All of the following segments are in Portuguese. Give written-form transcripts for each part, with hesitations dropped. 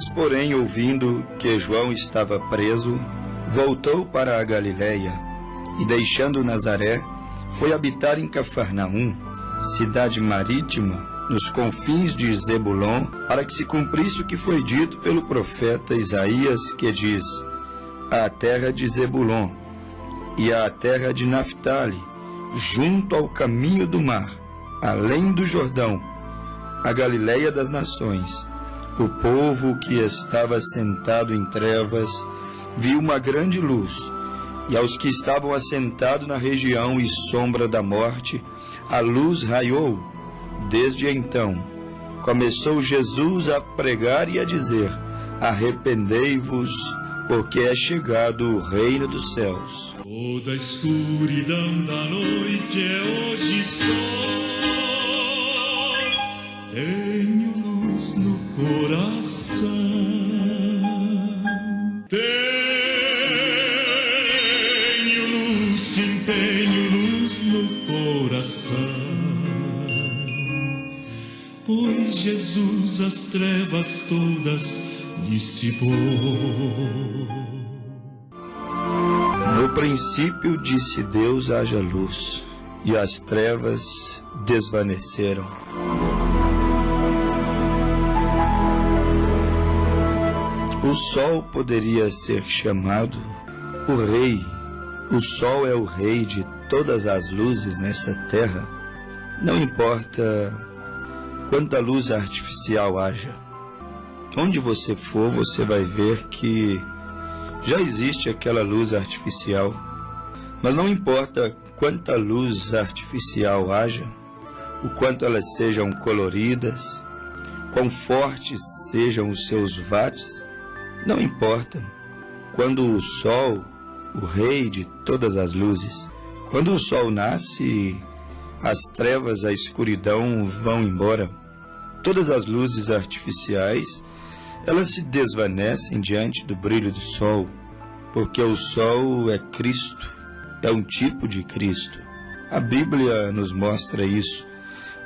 Jesus, porém, ouvindo que João estava preso, voltou para a Galiléia e, deixando Nazaré, foi habitar em Cafarnaum, cidade marítima, nos confins de Zebulon, para que se cumprisse o que foi dito pelo profeta Isaías, que diz: a terra de Zebulon e a terra de Naftali, junto ao caminho do mar, além do Jordão, a Galiléia das nações. O povo que estava sentado em trevas viu uma grande luz, e aos que estavam assentados na região e sombra da morte, a luz raiou. Desde então, começou Jesus a pregar e a dizer: arrependei-vos, porque é chegado o reino dos céus. Toda a escuridão da noite é hoje sol. Tenho luz no coração. Tenho luz, sim, tenho luz no coração. Pois Jesus as trevas todas dissipou. No princípio disse Deus: haja luz, e as trevas desvaneceram. O sol poderia ser chamado o rei. O sol é o rei de todas as luzes nessa terra. Não importa quanta luz artificial haja. Onde você for, você vai ver que já existe aquela luz artificial. Mas não importa quanta luz artificial haja, o quanto elas sejam coloridas, quão fortes sejam os seus watts, não importa. Quando o sol, o rei de todas as luzes, quando o sol nasce, as trevas, a escuridão vão embora. Todas as luzes artificiais, elas se desvanecem diante do brilho do sol, porque o sol é Cristo, é um tipo de Cristo. A Bíblia nos mostra isso.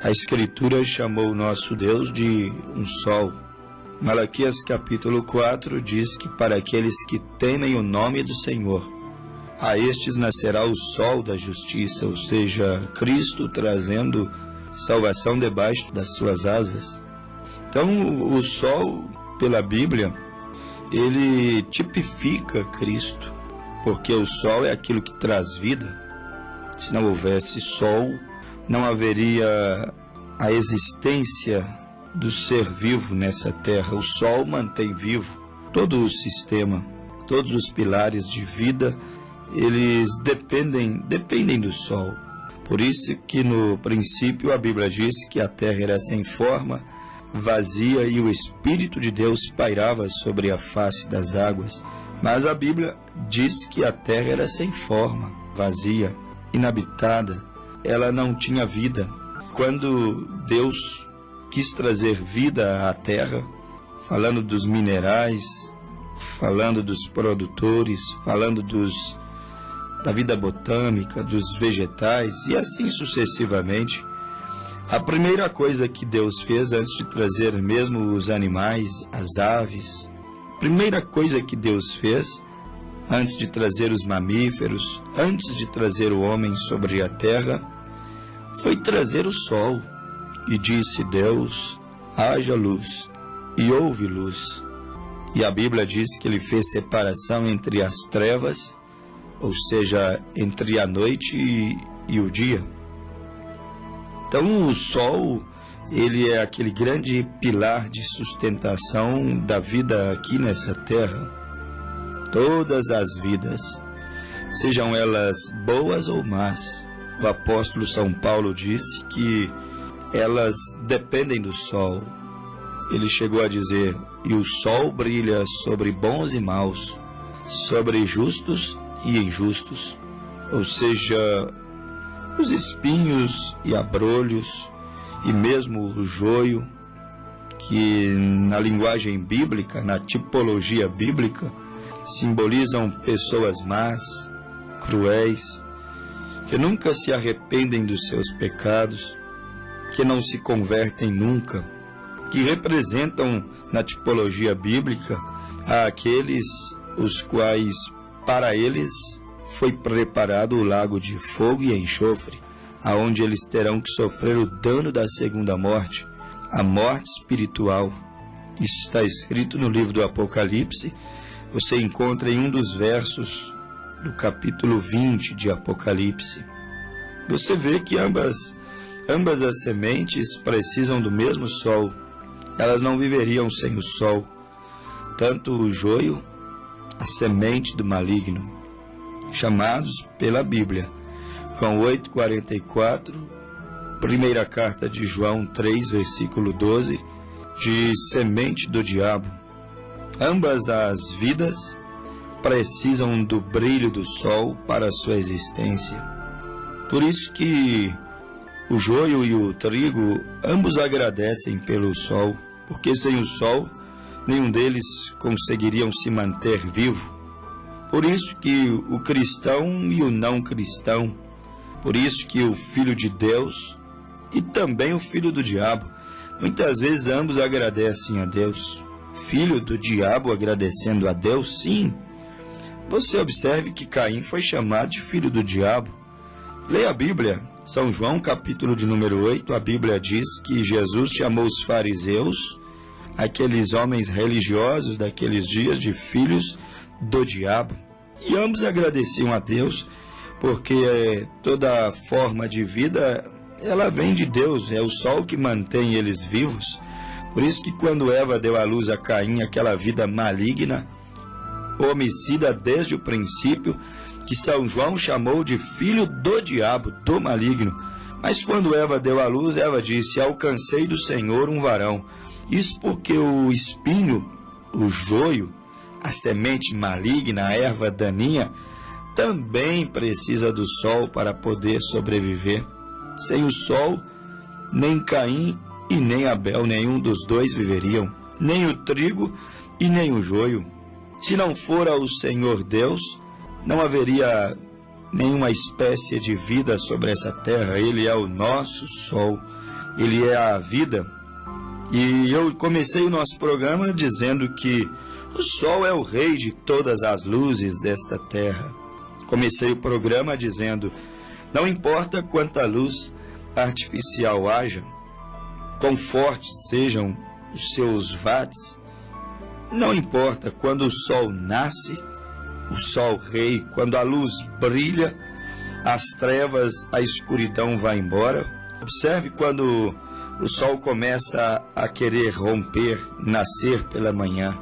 A Escritura chamou o nosso Deus de um sol. Malaquias capítulo 4 diz que para aqueles que temem o nome do Senhor, a estes nascerá o sol da justiça, ou seja, Cristo trazendo salvação debaixo das suas asas. Então, o sol, pela Bíblia, ele tipifica Cristo, porque o sol é aquilo que traz vida. Se não houvesse sol, não haveria a existência do ser vivo nessa terra. O sol mantém vivo todo o sistema, todos os pilares de vida, eles dependem do sol. Por isso que no princípio a Bíblia diz que a terra era sem forma, vazia, e o Espírito de Deus pairava sobre a face das águas. Mas a Bíblia diz que a terra era sem forma, vazia, inabitada, ela não tinha vida. Quando Deus quis trazer vida à terra, falando dos minerais, falando dos produtores, falando da vida botânica, dos vegetais e assim sucessivamente, a primeira coisa que Deus fez antes de trazer mesmo os animais, as aves, a primeira coisa que Deus fez antes de trazer os mamíferos, antes de trazer o homem sobre a terra, foi trazer o sol. E disse Deus: haja luz, e houve luz. E a Bíblia diz que ele fez separação entre as trevas, ou seja, entre a noite e o dia. Então o sol, ele é aquele grande pilar de sustentação da vida aqui nessa terra. Todas as vidas, sejam elas boas ou más, o apóstolo São Paulo disse que elas dependem do sol. Ele chegou a dizer: e o sol brilha sobre bons e maus, sobre justos e injustos. Ou seja, os espinhos e abrolhos, e mesmo o joio, que na linguagem bíblica, na tipologia bíblica, simbolizam pessoas más, cruéis, que nunca se arrependem dos seus pecados, que não se convertem nunca, que representam na tipologia bíblica, àqueles os quais, para eles, foi preparado o lago de fogo e enxofre, aonde eles terão que sofrer o dano da segunda morte, a morte espiritual. Isso está escrito no livro do Apocalipse. Você encontra em um dos versos do capítulo 20 de Apocalipse. Você vê que ambas as sementes precisam do mesmo sol. Elas não viveriam sem o sol. Tanto o joio, a semente do maligno, chamados pela Bíblia, João 8,44, primeira carta de João 3, versículo 12, de semente do diabo. Ambas as vidas precisam do brilho do sol para a sua existência. Por isso que o joio e o trigo, ambos agradecem pelo sol, porque sem o sol, nenhum deles conseguiriam se manter vivo. Por isso que o cristão e o não cristão, por isso que o filho de Deus e também o filho do diabo, muitas vezes ambos agradecem a Deus. Filho do diabo agradecendo a Deus, sim. Você observe que Caim foi chamado de filho do diabo. Leia a Bíblia, São João, capítulo de número 8, a Bíblia diz que Jesus chamou os fariseus, aqueles homens religiosos daqueles dias, de filhos do diabo. E ambos agradeciam a Deus, porque toda forma de vida, ela vem de Deus, é o sol que mantém eles vivos. Por isso que quando Eva deu à luz a Caim, aquela vida maligna, homicida desde o princípio, que São João chamou de filho do diabo, do maligno. Mas quando Eva deu à luz, Eva disse: alcancei do Senhor um varão. Isso porque o espinho, o joio, a semente maligna, a erva daninha, também precisa do sol para poder sobreviver. Sem o sol, nem Caim e nem Abel, nenhum dos dois viveriam, nem o trigo e nem o joio. Se não fora o Senhor Deus, não haveria nenhuma espécie de vida sobre essa terra. Ele é o nosso sol, Ele é a vida. E eu comecei o nosso programa dizendo que o sol é o rei de todas as luzes desta terra. Comecei o programa dizendo: não importa quanta luz artificial haja, quão fortes sejam os seus watts, não importa quando o sol nasce, o sol rei, quando a luz brilha, as trevas, a escuridão vai embora. Observe quando o sol começa a querer romper, nascer pela manhã.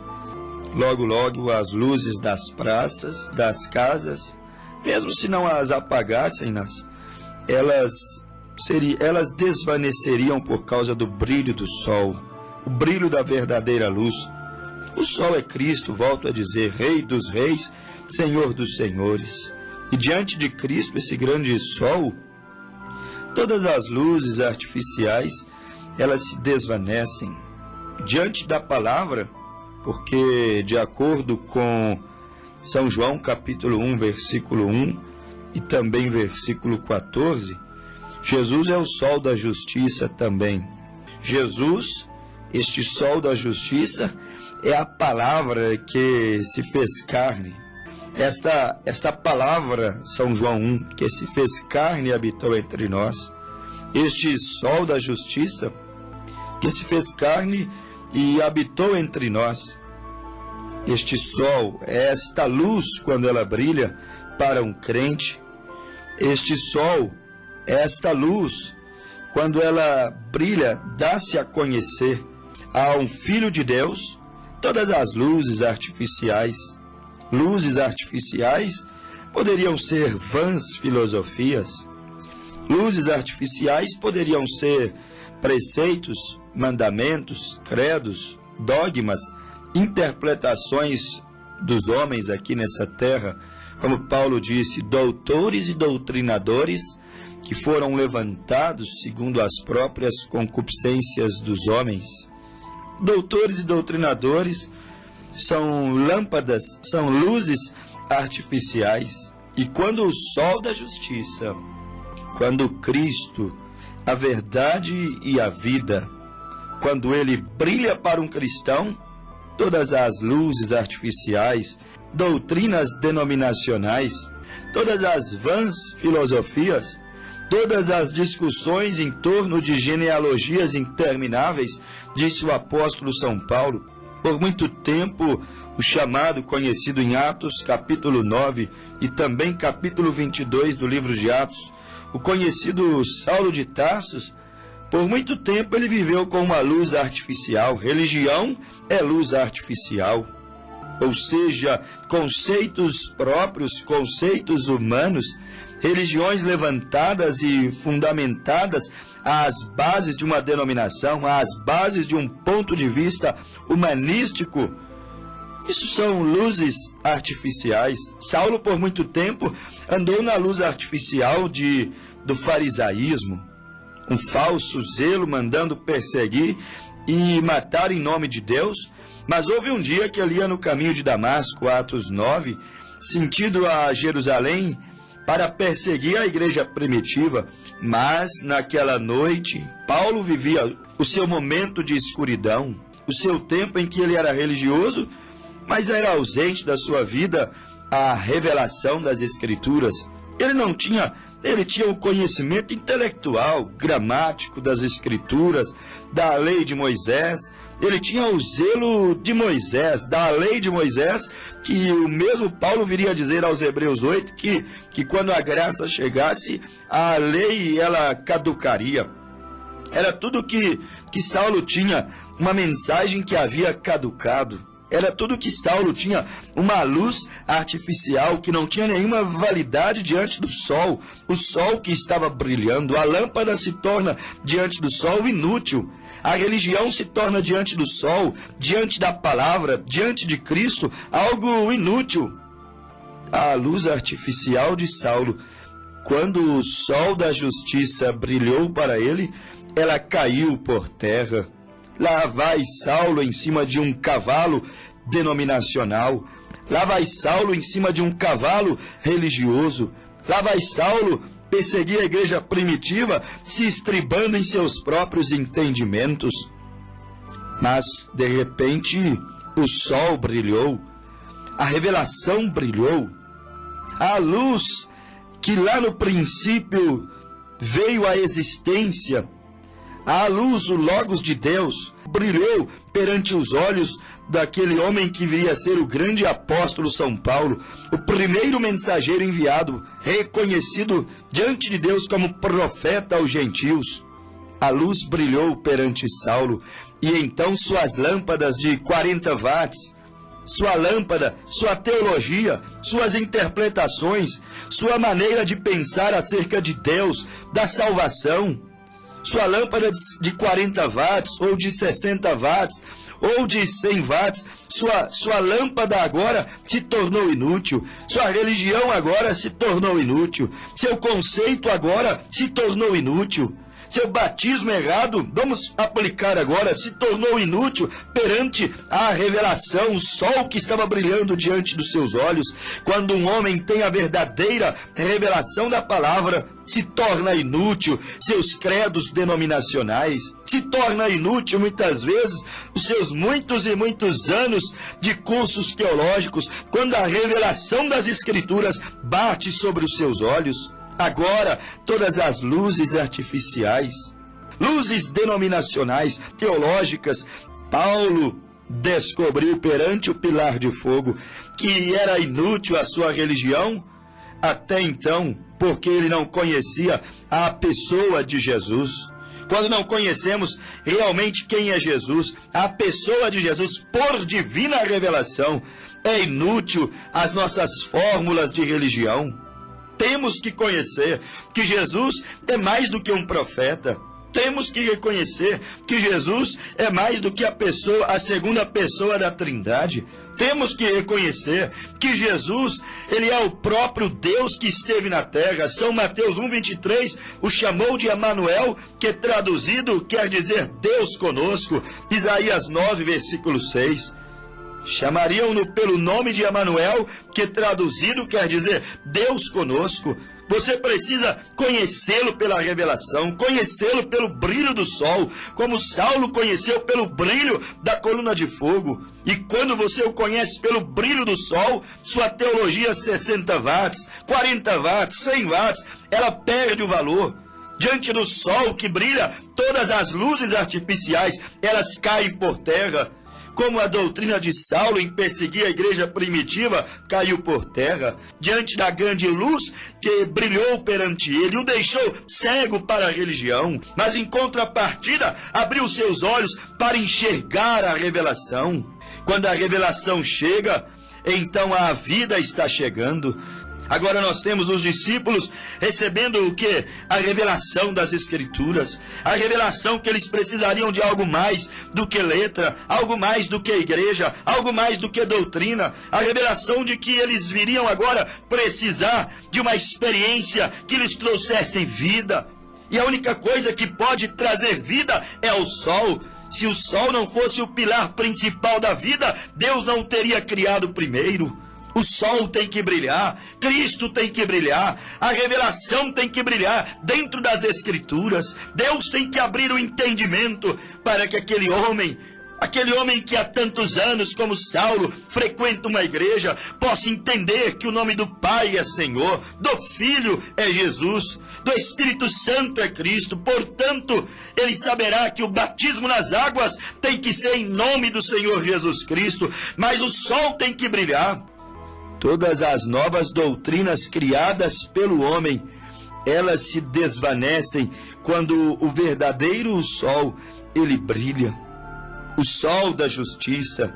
Logo, logo, as luzes das praças, das casas, mesmo se não as apagassem, elas desvaneceriam por causa do brilho do sol, o brilho da verdadeira luz. O sol é Cristo, volto a dizer, Rei dos reis, Senhor dos senhores. E diante de Cristo, esse grande sol, todas as luzes artificiais, elas se desvanecem. Diante da palavra, porque de acordo com São João capítulo 1, versículo 1 e também versículo 14, Jesus é o sol da justiça também. Jesus, este sol da justiça, é a palavra que se fez carne. Esta palavra, São João 1, que se fez carne e habitou entre nós. Este sol da justiça, que se fez carne e habitou entre nós. Este sol é esta luz quando ela brilha para um crente. Este sol é esta luz quando ela brilha, dá-se a conhecer a um filho de Deus. Todas as luzes artificiais poderiam ser vãs filosofias. Luzes artificiais poderiam ser preceitos, mandamentos, credos, dogmas, interpretações dos homens aqui nessa terra, como Paulo disse, doutores e doutrinadores que foram levantados segundo as próprias concupiscências dos homens. Doutores e doutrinadores são lâmpadas, são luzes artificiais. E quando o sol da justiça, quando Cristo, a verdade e a vida, quando ele brilha para um cristão, todas as luzes artificiais, doutrinas denominacionais, todas as vãs filosofias, todas as discussões em torno de genealogias intermináveis, disse o apóstolo São Paulo. Por muito tempo, o chamado conhecido em Atos, capítulo 9 e também capítulo 22 do livro de Atos, o conhecido Saulo de Tarso, por muito tempo ele viveu com uma luz artificial. Religião é luz artificial. Ou seja, conceitos próprios, conceitos humanos, religiões levantadas e fundamentadas às bases de uma denominação, às bases de um ponto de vista humanístico. Isso são luzes artificiais. Saulo, por muito tempo, andou na luz artificial do farisaísmo, um falso zelo mandando perseguir e matar em nome de Deus. Mas houve um dia que ele ia no caminho de Damasco, Atos 9, sentido a Jerusalém, para perseguir a igreja primitiva. Mas naquela noite, Paulo vivia o seu momento de escuridão, o seu tempo em que ele era religioso, mas era ausente da sua vida a revelação das Escrituras. Ele tinha o conhecimento intelectual, gramático das Escrituras, da lei de Moisés. Ele tinha o zelo de Moisés, da lei de Moisés, que o mesmo Paulo viria a dizer aos Hebreus 8, que quando a graça chegasse, a lei ela caducaria. Era tudo que Saulo tinha, uma mensagem que havia caducado. Era tudo que Saulo tinha, uma luz artificial que não tinha nenhuma validade diante do sol. O sol que estava brilhando, a lâmpada se torna diante do sol inútil. A religião se torna diante do sol, diante da palavra, diante de Cristo, algo inútil. A luz artificial de Saulo, quando o sol da justiça brilhou para ele, ela caiu por terra. Lá vai Saulo em cima de um cavalo denominacional. Lá vai Saulo em cima de um cavalo religioso. Lá vai Saulo perseguir a igreja primitiva, se estribando em seus próprios entendimentos. Mas, de repente, o sol brilhou, a revelação brilhou, a luz que lá no princípio veio à existência, a luz, o Logos de Deus, brilhou perante os olhos daquele homem que viria a ser o grande apóstolo São Paulo, o primeiro mensageiro enviado, reconhecido diante de Deus como profeta aos gentios. A luz brilhou perante Saulo, e então suas lâmpadas de 40 watts, sua lâmpada, sua teologia, suas interpretações, sua maneira de pensar acerca de Deus, da salvação, sua lâmpada de 40 watts, ou de 60 watts, ou de 100 watts, sua lâmpada agora se tornou inútil, sua religião agora se tornou inútil, seu conceito agora se tornou inútil, seu batismo errado, vamos aplicar agora, se tornou inútil perante a revelação, o sol que estava brilhando diante dos seus olhos. Quando um homem tem a verdadeira revelação da palavra, se torna inútil seus credos denominacionais, se torna inútil muitas vezes os seus muitos e muitos anos de cursos teológicos, quando a revelação das Escrituras bate sobre os seus olhos. Agora, todas as luzes artificiais, luzes denominacionais, teológicas, Paulo descobriu perante o pilar de fogo que era inútil a sua religião até então, porque ele não conhecia a pessoa de Jesus. Quando não conhecemos realmente quem é Jesus, a pessoa de Jesus por divina revelação, é inútil as nossas fórmulas de religião. Temos que conhecer que Jesus é mais do que um profeta. Temos que reconhecer que Jesus é mais do que a segunda pessoa da Trindade. Temos que reconhecer que Jesus, ele é o próprio Deus que esteve na terra. São Mateus 1:23 o chamou de Emanuel, que traduzido quer dizer Deus conosco. Isaías 9, versículo 6. Chamariam-no pelo nome de Emanuel, que traduzido quer dizer Deus conosco. Você precisa conhecê-lo pela revelação, conhecê-lo pelo brilho do sol, como Saulo conheceu pelo brilho da coluna de fogo. E quando você o conhece pelo brilho do sol, sua teologia 60 watts, 40 watts, 100 watts, ela perde o valor. Diante do sol que brilha, todas as luzes artificiais, elas caem por terra. Como a doutrina de Saulo em perseguir a igreja primitiva caiu por terra, diante da grande luz que brilhou perante ele, o deixou cego para a religião, mas em contrapartida abriu seus olhos para enxergar a revelação. Quando a revelação chega, então a vida está chegando. Agora nós temos os discípulos recebendo o quê? A revelação das Escrituras. A revelação que eles precisariam de algo mais do que letra, algo mais do que igreja, algo mais do que doutrina. A revelação de que eles viriam agora precisar de uma experiência que lhes trouxesse vida. E a única coisa que pode trazer vida é o sol. Se o sol não fosse o pilar principal da vida, Deus não teria criado primeiro. O sol tem que brilhar, Cristo tem que brilhar, a revelação tem que brilhar dentro das Escrituras. Deus tem que abrir o entendimento para que aquele homem que há tantos anos, como Saulo, frequenta uma igreja, possa entender que o nome do Pai é Senhor, do Filho é Jesus, do Espírito Santo é Cristo. Portanto, ele saberá que o batismo nas águas tem que ser em nome do Senhor Jesus Cristo, mas o sol tem que brilhar. Todas as novas doutrinas criadas pelo homem, elas se desvanecem quando o verdadeiro sol, ele brilha. O sol da justiça.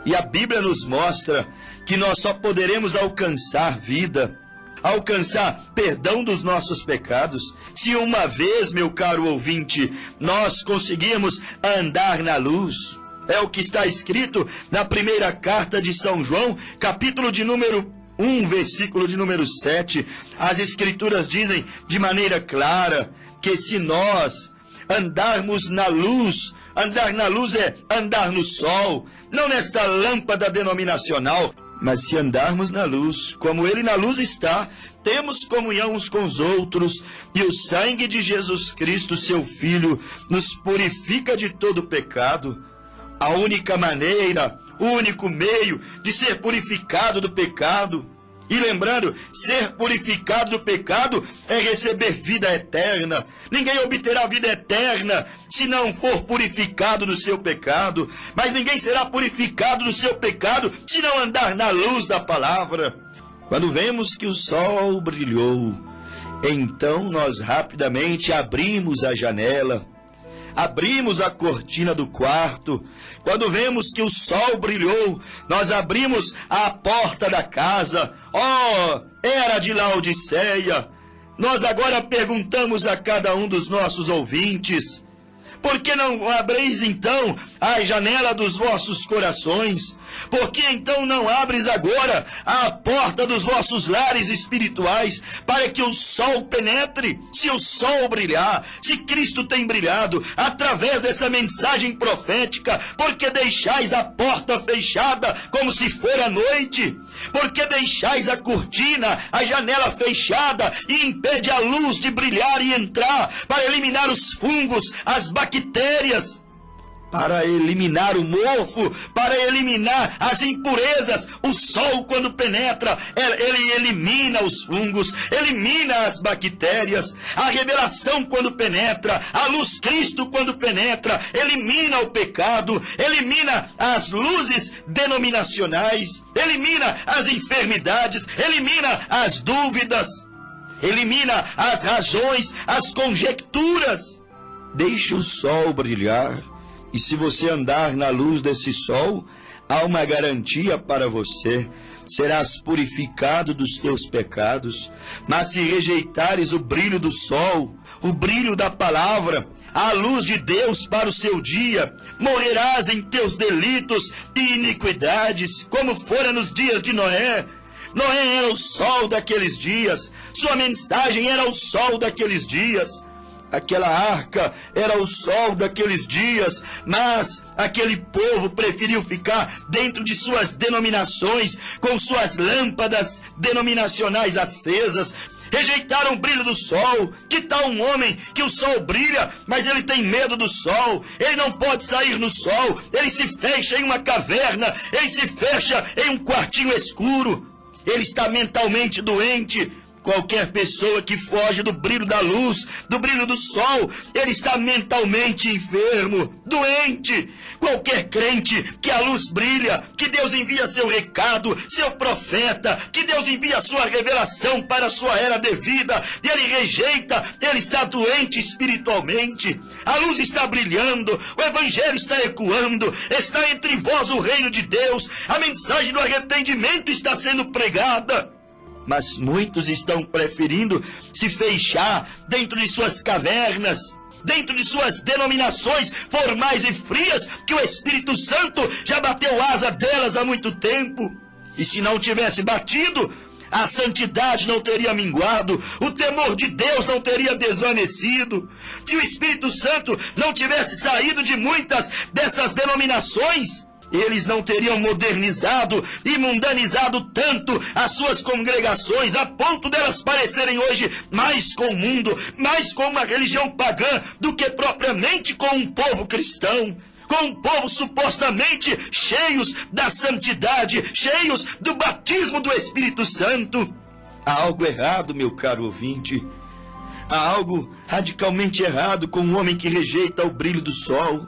E a Bíblia nos mostra que nós só poderemos alcançar vida, alcançar perdão dos nossos pecados, se uma vez, meu caro ouvinte, nós conseguirmos andar na luz. É o que está escrito na primeira carta de São João, capítulo de número 1, versículo de número 7. As Escrituras dizem de maneira clara que se nós andarmos na luz, andar na luz é andar no sol, não nesta lâmpada denominacional, mas se andarmos na luz, como ele na luz está, temos comunhão uns com os outros, e o sangue de Jesus Cristo, seu Filho, nos purifica de todo pecado. A única maneira, o único meio de ser purificado do pecado. E lembrando, ser purificado do pecado é receber vida eterna. Ninguém obterá vida eterna se não for purificado do seu pecado. Mas ninguém será purificado do seu pecado se não andar na luz da palavra. Quando vemos que o sol brilhou, então nós rapidamente abrimos a janela. Abrimos a cortina do quarto. Quando vemos que o sol brilhou, nós abrimos a porta da casa. Oh, era de Laodiceia. Nós agora perguntamos a cada um dos nossos ouvintes: por que não abreis então a janela dos vossos corações? Por que então não abres agora a porta dos vossos lares espirituais para que o sol penetre? Se o sol brilhar, se Cristo tem brilhado através dessa mensagem profética, por que deixais a porta fechada como se for a noite? Por que deixais a cortina, a janela fechada e impede a luz de brilhar e entrar para eliminar os fungos, as bactérias? Para eliminar o mofo, para eliminar as impurezas. O sol, quando penetra, ele elimina os fungos, elimina as bactérias. A revelação, quando penetra, a luz Cristo, quando penetra, elimina o pecado, elimina as luzes denominacionais, elimina as enfermidades, elimina as dúvidas, elimina as razões, as conjecturas. Deixe o sol brilhar. E se você andar na luz desse sol, há uma garantia para você: serás purificado dos teus pecados. Mas se rejeitares o brilho do sol, o brilho da palavra, a luz de Deus para o seu dia, morrerás em teus delitos e iniquidades, como fora nos dias de Noé. Noé era o sol daqueles dias, sua mensagem era o sol daqueles dias. Aquela arca era o sol daqueles dias, mas aquele povo preferiu ficar dentro de suas denominações, com suas lâmpadas denominacionais acesas, rejeitaram o brilho do sol. Que tal um homem que o sol brilha, mas ele tem medo do sol, ele não pode sair no sol, ele se fecha em uma caverna, ele se fecha em um quartinho escuro, ele está mentalmente doente. Qualquer pessoa que foge do brilho da luz, do brilho do sol, ele está mentalmente enfermo, doente. Qualquer crente que a luz brilha, que Deus envia seu recado, seu profeta, que Deus envia sua revelação para a sua era devida, e ele rejeita, ele está doente espiritualmente. A luz está brilhando, o evangelho está ecoando, está entre vós o reino de Deus, a mensagem do arrependimento está sendo pregada. Mas muitos estão preferindo se fechar dentro de suas cavernas, dentro de suas denominações formais e frias, que o Espírito Santo já bateu asa delas há muito tempo. E se não tivesse batido, a santidade não teria minguado, o temor de Deus não teria desvanecido. Se o Espírito Santo não tivesse saído de muitas dessas denominações, eles não teriam modernizado e mundanizado tanto as suas congregações, a ponto delas parecerem hoje mais com o mundo, mais com uma religião pagã, do que propriamente com um povo cristão, com um povo supostamente cheios da santidade, cheios do batismo do Espírito Santo. Há algo errado, meu caro ouvinte. Há algo radicalmente errado com um homem que rejeita o brilho do sol.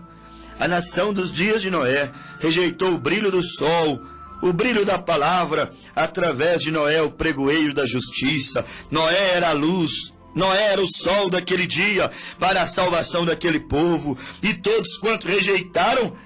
A nação dos dias de Noé rejeitou o brilho do sol, o brilho da palavra. Através de Noé, o pregoeiro da justiça. Noé era a luz, Noé era o sol daquele dia para a salvação daquele povo. E todos quanto rejeitaram,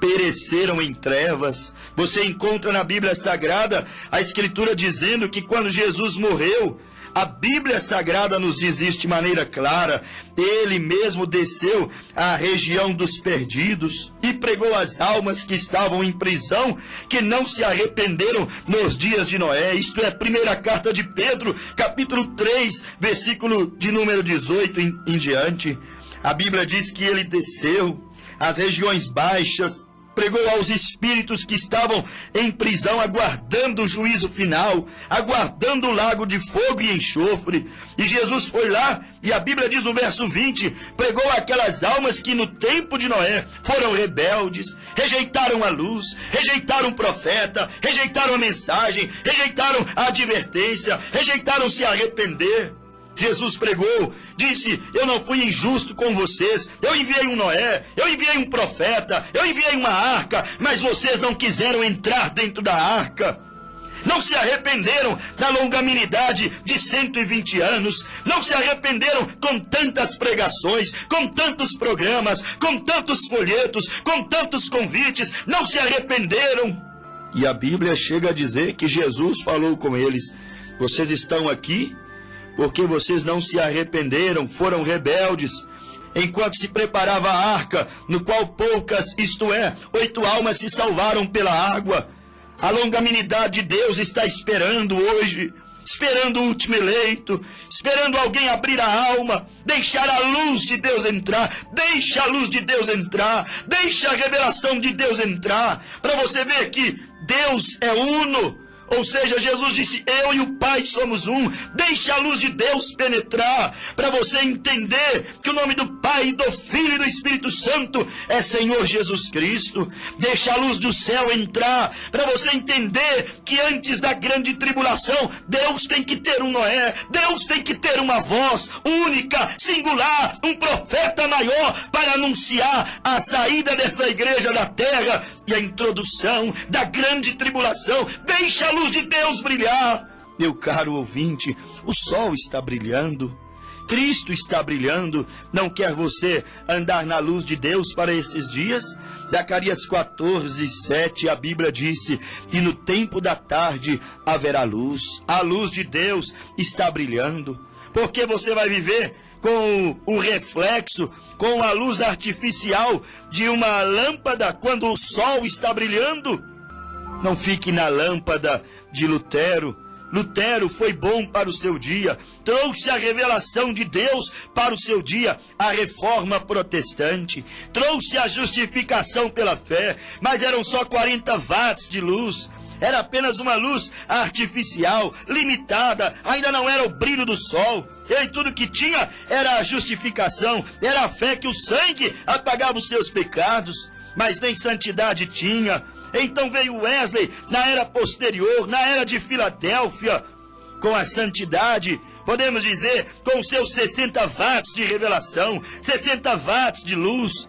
pereceram em trevas. Você encontra na Bíblia Sagrada a Escritura dizendo que quando Jesus morreu, a Bíblia Sagrada nos diz isso de maneira clara. Ele mesmo desceu à região dos perdidos e pregou as almas que estavam em prisão, que não se arrependeram nos dias de Noé. Isto é, primeira carta de Pedro, capítulo 3, versículo de número 18 em diante. A Bíblia diz que ele desceu às regiões baixas, pregou aos espíritos que estavam em prisão, aguardando o juízo final, aguardando o lago de fogo e enxofre. E Jesus foi lá, e a Bíblia diz no verso 20, pregou aquelas almas que no tempo de Noé foram rebeldes, rejeitaram a luz, rejeitaram o profeta, rejeitaram a mensagem, rejeitaram a advertência, rejeitaram se arrepender. Jesus pregou, disse: eu não fui injusto com vocês, eu enviei um Noé, eu enviei um profeta, eu enviei uma arca, mas vocês não quiseram entrar dentro da arca. Não se arrependeram da longanimidade de 120 anos, não se arrependeram com tantas pregações, com tantos programas, com tantos folhetos, com tantos convites, não se arrependeram. E a Bíblia chega a dizer que Jesus falou com eles: vocês estão aqui porque vocês não se arrependeram, foram rebeldes. Enquanto se preparava a arca, no qual poucas, isto é, 8 almas se salvaram pela água. A longanimidade de Deus está esperando hoje, esperando o último eleito, esperando alguém abrir a alma, deixar a luz de Deus entrar. Deixa a luz de Deus entrar, deixa a revelação de Deus entrar, para você ver que Deus é uno. Ou seja, Jesus disse: eu e o Pai somos um. Deixa a luz de Deus penetrar, para você entender que o nome do Pai, do Filho e do Espírito Santo é Senhor Jesus Cristo. Deixa a luz do céu entrar, para você entender que antes da grande tribulação, Deus tem que ter um Noé, Deus tem que ter uma voz única, singular, um profeta maior para anunciar a saída dessa igreja da terra e a introdução da grande tribulação. Deixa a luz de Deus brilhar. Meu caro ouvinte, o sol está brilhando, Cristo está brilhando. Não quer você andar na luz de Deus para esses dias? Zacarias 14, 7, a Bíblia disse: e no tempo da tarde haverá luz. A luz de Deus está brilhando. Porque você vai viver com o reflexo, com a luz artificial de uma lâmpada quando o sol está brilhando? Não fique na lâmpada de Lutero. Lutero foi bom para o seu dia, trouxe a revelação de Deus para o seu dia. A reforma protestante trouxe a justificação pela fé, mas eram só 40 watts de luz. era apenas uma luz artificial, limitada, ainda não era o brilho do sol. Ele tudo que tinha era a justificação, era a fé que o sangue apagava os seus pecados, mas nem santidade tinha. Então veio Wesley na era posterior, na era de Filadélfia, com a santidade, podemos dizer, com seus 60 watts de revelação, 60 watts de luz.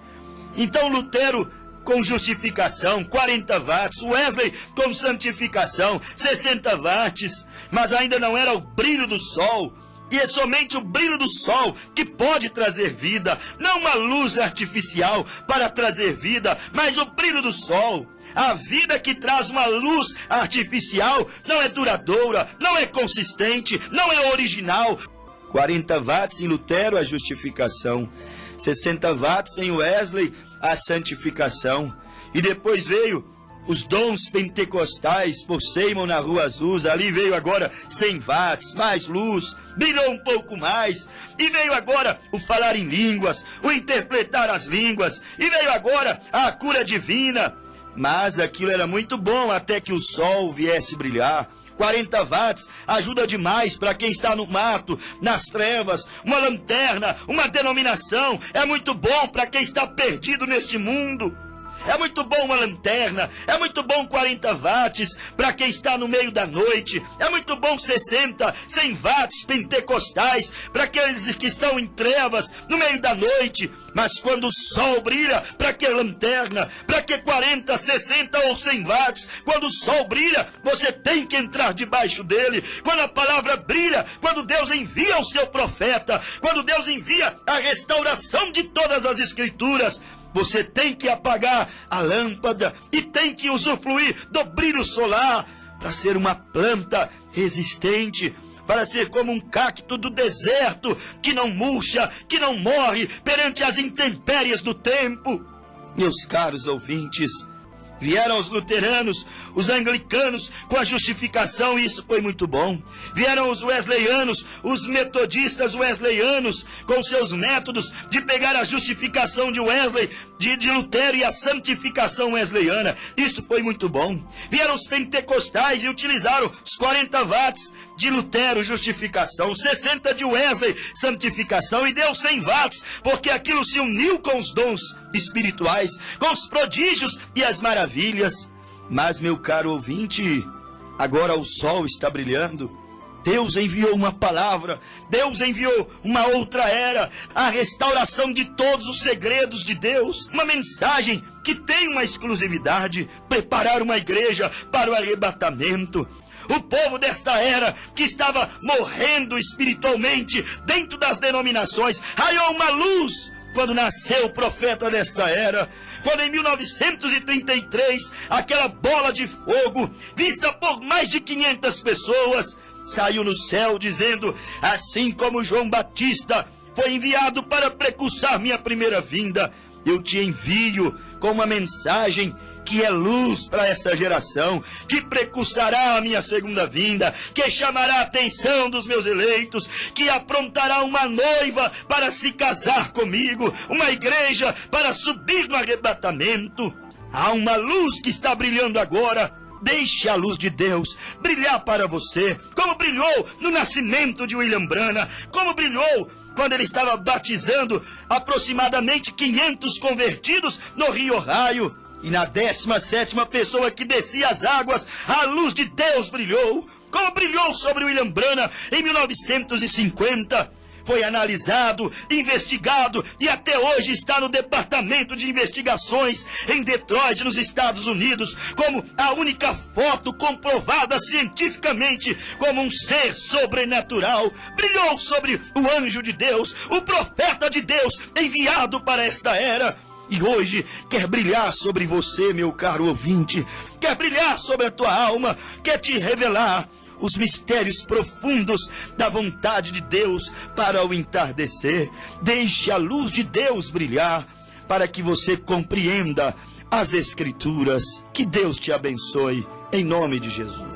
Então Lutero com justificação, 40 watts, Wesley com santificação, 60 watts, mas ainda não era o brilho do sol. E é somente o brilho do sol que pode trazer vida, não uma luz artificial para trazer vida, mas o brilho do sol. A vida que traz uma luz artificial não é duradoura, não é consistente, não é original. 40 watts em Lutero, a justificação. 60 watts em Wesley, a santificação. E depois veio os dons pentecostais por Seymour na Rua Azusa. Ali veio agora 100 watts, mais luz, brilhou um pouco mais. E veio agora o falar em línguas, o interpretar as línguas. E veio agora a cura divina. Mas aquilo era muito bom até que o sol viesse brilhar. 40 watts ajuda demais para quem está no mato, nas trevas. Uma lanterna, uma denominação é muito bom para quem está perdido neste mundo. É muito bom uma lanterna, é muito bom 40 watts para quem está no meio da noite. É muito bom 60, 100 watts pentecostais para aqueles que estão em trevas no meio da noite. Mas quando o sol brilha, para que lanterna? Para que 40, 60 ou 100 watts? Quando o sol brilha, você tem que entrar debaixo dele. Quando a palavra brilha, quando Deus envia o seu profeta, quando Deus envia a restauração de todas as escrituras, você tem que apagar a lâmpada e tem que usufruir do brilho solar para ser uma planta resistente, para ser como um cacto do deserto que não murcha, que não morre perante as intempéries do tempo. Meus caros ouvintes, vieram os luteranos, os anglicanos com a justificação, e isso foi muito bom. Vieram os wesleyanos, os metodistas wesleyanos, com seus métodos de pegar a justificação de Wesley, de Lutero e a santificação wesleyana. Isso foi muito bom. Vieram os pentecostais e utilizaram os 40 watts de Lutero, justificação, 60 de Wesley, santificação, e deu 100 watts, porque aquilo se uniu com os dons espirituais, com os prodígios e as maravilhas. Mas, meu caro ouvinte, agora o sol está brilhando. Deus enviou uma palavra, Deus enviou uma outra era, a restauração de todos os segredos de Deus, uma mensagem que tem uma exclusividade: preparar uma igreja para o arrebatamento. O povo desta era, que estava morrendo espiritualmente dentro das denominações, raiou uma luz quando nasceu o profeta desta era. Quando em 1933, aquela bola de fogo, vista por mais de 500 pessoas, saiu no céu dizendo: assim como João Batista foi enviado para precursar minha primeira vinda, eu te envio com uma mensagem que é luz para esta geração, que precursará a minha segunda vinda, que chamará a atenção dos meus eleitos, que aprontará uma noiva para se casar comigo, uma igreja para subir no arrebatamento. Há uma luz que está brilhando agora. Deixe a luz de Deus brilhar para você, como brilhou no nascimento de William Branham, como brilhou quando ele estava batizando aproximadamente 500 convertidos no Rio Ohio. E na 17ª pessoa que descia as águas, a luz de Deus brilhou, como brilhou sobre William Branham em 1950. Foi analisado, investigado e até hoje está no Departamento de Investigações em Detroit, nos Estados Unidos, como a única foto comprovada cientificamente como um ser sobrenatural. Brilhou sobre o anjo de Deus, o profeta de Deus enviado para esta era. E hoje quer brilhar sobre você, meu caro ouvinte, quer brilhar sobre a tua alma, quer te revelar os mistérios profundos da vontade de Deus para o entardecer. Deixe a luz de Deus brilhar para que você compreenda as Escrituras. Que Deus te abençoe, em nome de Jesus.